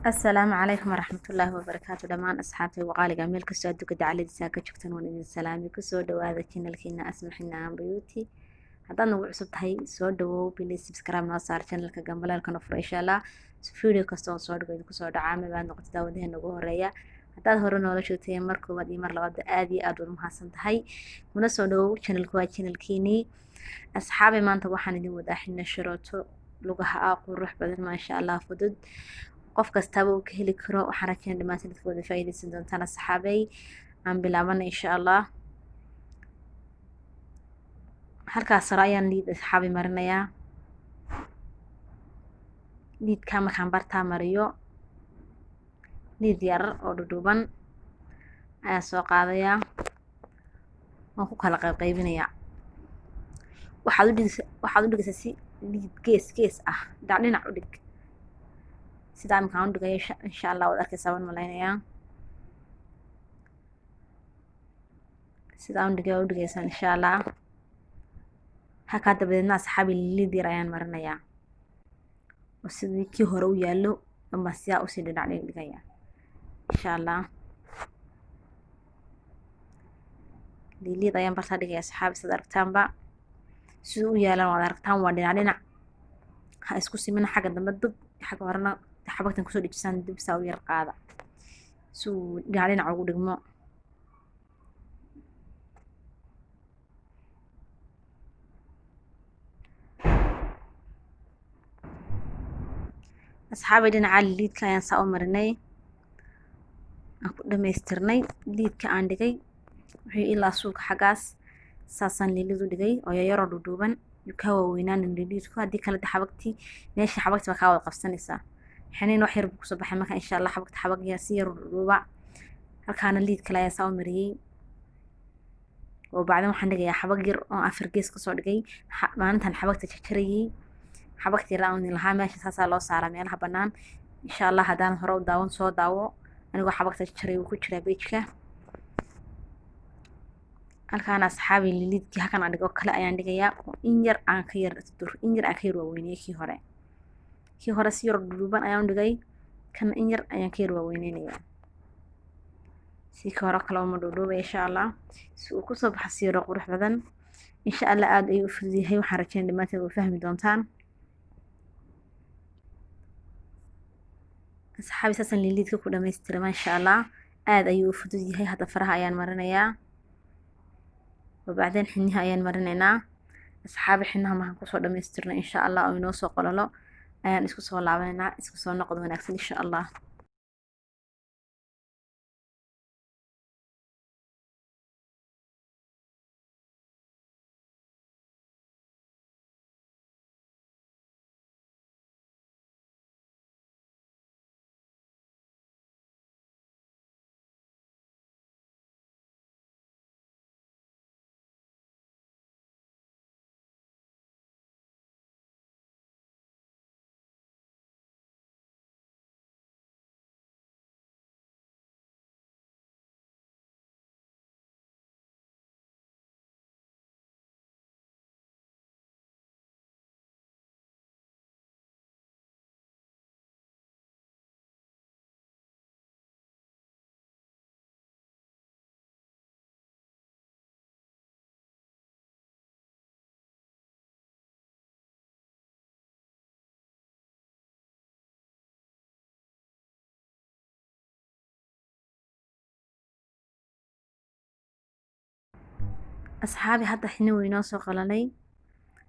السلام عليكم ورحمة الله وبركاته دمان أصحابي وقالي ميل كسو أدوك دعالي دساكا جوكتان ونين السلامي كسو دواذا كينا أسمحنا عن بيوتي هدان نوع عصب هاي سو دو بلي سبسكرايب نوصار channelka gambalaalka nofro insha Allah video kasta oo soo dhaweyd ku soo dhacaamay baan noqotay daawadeen ugu horeeya hadaad hore noola joogtay mar koobaad iyo mar labaad aad iyo aad u mahadsan tahay kuna soo dhawow channelka waa channelkiini asxaabi maanta waxaan idin wadaaxina sharooto lugaha qurux badan ma sha Allah fudud qof kastaba uu ka heli karo waxaan rajaynaa dhamaantiin dadka wada faa'iideysan doontaan asxaabay aan bilaabana insha Allah halkaas sare ayaan liid asxaabi marinayaa liidka markaan bartaa mariyo liid yar oo dhudhuuban ayaa soo qaadayaa waan ku kala qaybinayaa waxaad u dhigaysaa si liid gees ah dhinac u dhig sidaa markaan u dhigay insha Allah waad arkaysaa waan malaynayaa sidaa u dhigaysaa insha Allah halkaa dabadeedna asxaabi liid yar ayaan marinayaa oo sidii kii hore u yaallo ama sidaa usii dhinac dhigaya insha Allah liid ayaan bartaa dhigaya asxaabi sidaad aragtaanba siduu u yaalan waad aragtaan waa dhinac ha isku simina xagga dambe dub xagga horena xabagtan kusoo dhijisaan dib saa u yar qaada suu dhinac ugu dhigmo asxaabi dhinaca liidka ayaan saa u marinay aan ku dhamaystirnay liidka aan dhigay wixii ilaa suuqa xaggaas saasaan liid u dhigay oo yaroo dhudhuuban ka waaweynaan liidku haddii kale xabagtii meesha xabagtii baa kaa wada qabsanaysaa xaniin wax yar buu kusoo baxay marka insha Allah xabagya si yar dhudhuuba halkaana liid kale ayaa saa u mariyay oo bacdan waxaan dhigayaa xabag yar oo afar gees ka soo dhigay maalintan xabagta jarjarayay xabagtii raawni lahaa meesha saasaa loo saaraa meelaha bannaan insha Allah haddaan hore u daawan soo daawo anigoo xabagta jarjaray wuu ku jiraa beejka halkaan asxaabi liidkii halkan aan dhigo kale ayaan dhigayaa in yar aan ka yar waaweynay kii hore si yar dhudhuuban ayaan dhigay kan in yar ayaan ka yar waaweynayaa si ka hore kale uma dhudhuubay insha Allah si uu ku soo baxo si yar qurux badan insha Allah aad ayuu u fududahay waxaan rajaynaa dhamaantiin way fahmi doontaan asxaabi saasan liidka ku dhamaystiray ma sha Allah aad ayuu u fudud yahay hadda faraha ayaan marinayaa وبعدين حنيها أيان مرنينا أصحاب حنها ما هنكسر دمسترنا إن شاء الله أو ينوصل قلنا أيان إسكو صور لعبنا إسكو صور نقد ونكسل إن شاء الله أصحابي حتى حنا وينوصل قلني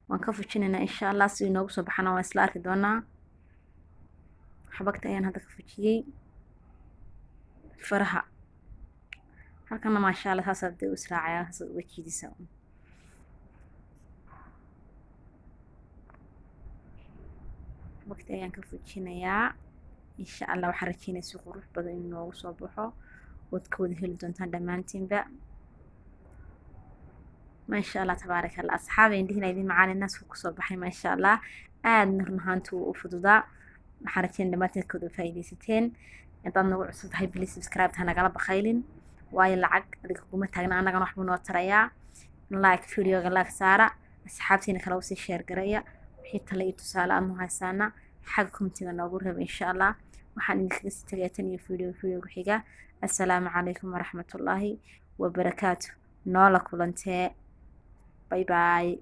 وانكفوشيننا إن شاء الله سينو سبحانه وإسلارك دونا حبقت أيان هذا كفوشي فرحة halkana ma sha Allah saasad u israacaya wajidiisa waqti ayaan ka fujinayaa insha Allah waxaan rajaynaa si qurux badan inuu noogu soo baxo wad ka wada heli doontaan dhamaantiinba ما شاء الله تبارك الله أصحابي عندي هنا معانا الناس وكسر بحي ما شاء الله نرنهانتو وفضوضاء محارتين لما تنكدوا فايدي ستين يضلنا عصد هاي بلي سبسكرايب هنا قلب خيلين واي العق ذيك قومت هاقنا أنا قنوح بنوتريا لايك فيديو غلاك سارة أصحابتين كلاوسي شير قرية وحيد تلاقي تسالة أنه هايسانا xagga commentiga noogu reeb insha allah waxaan idinkaga sii tagayaa tan iyo video ku xiga assalaamu calaykum waraxmatullaahi wabarakaatu noola kulantee bye bye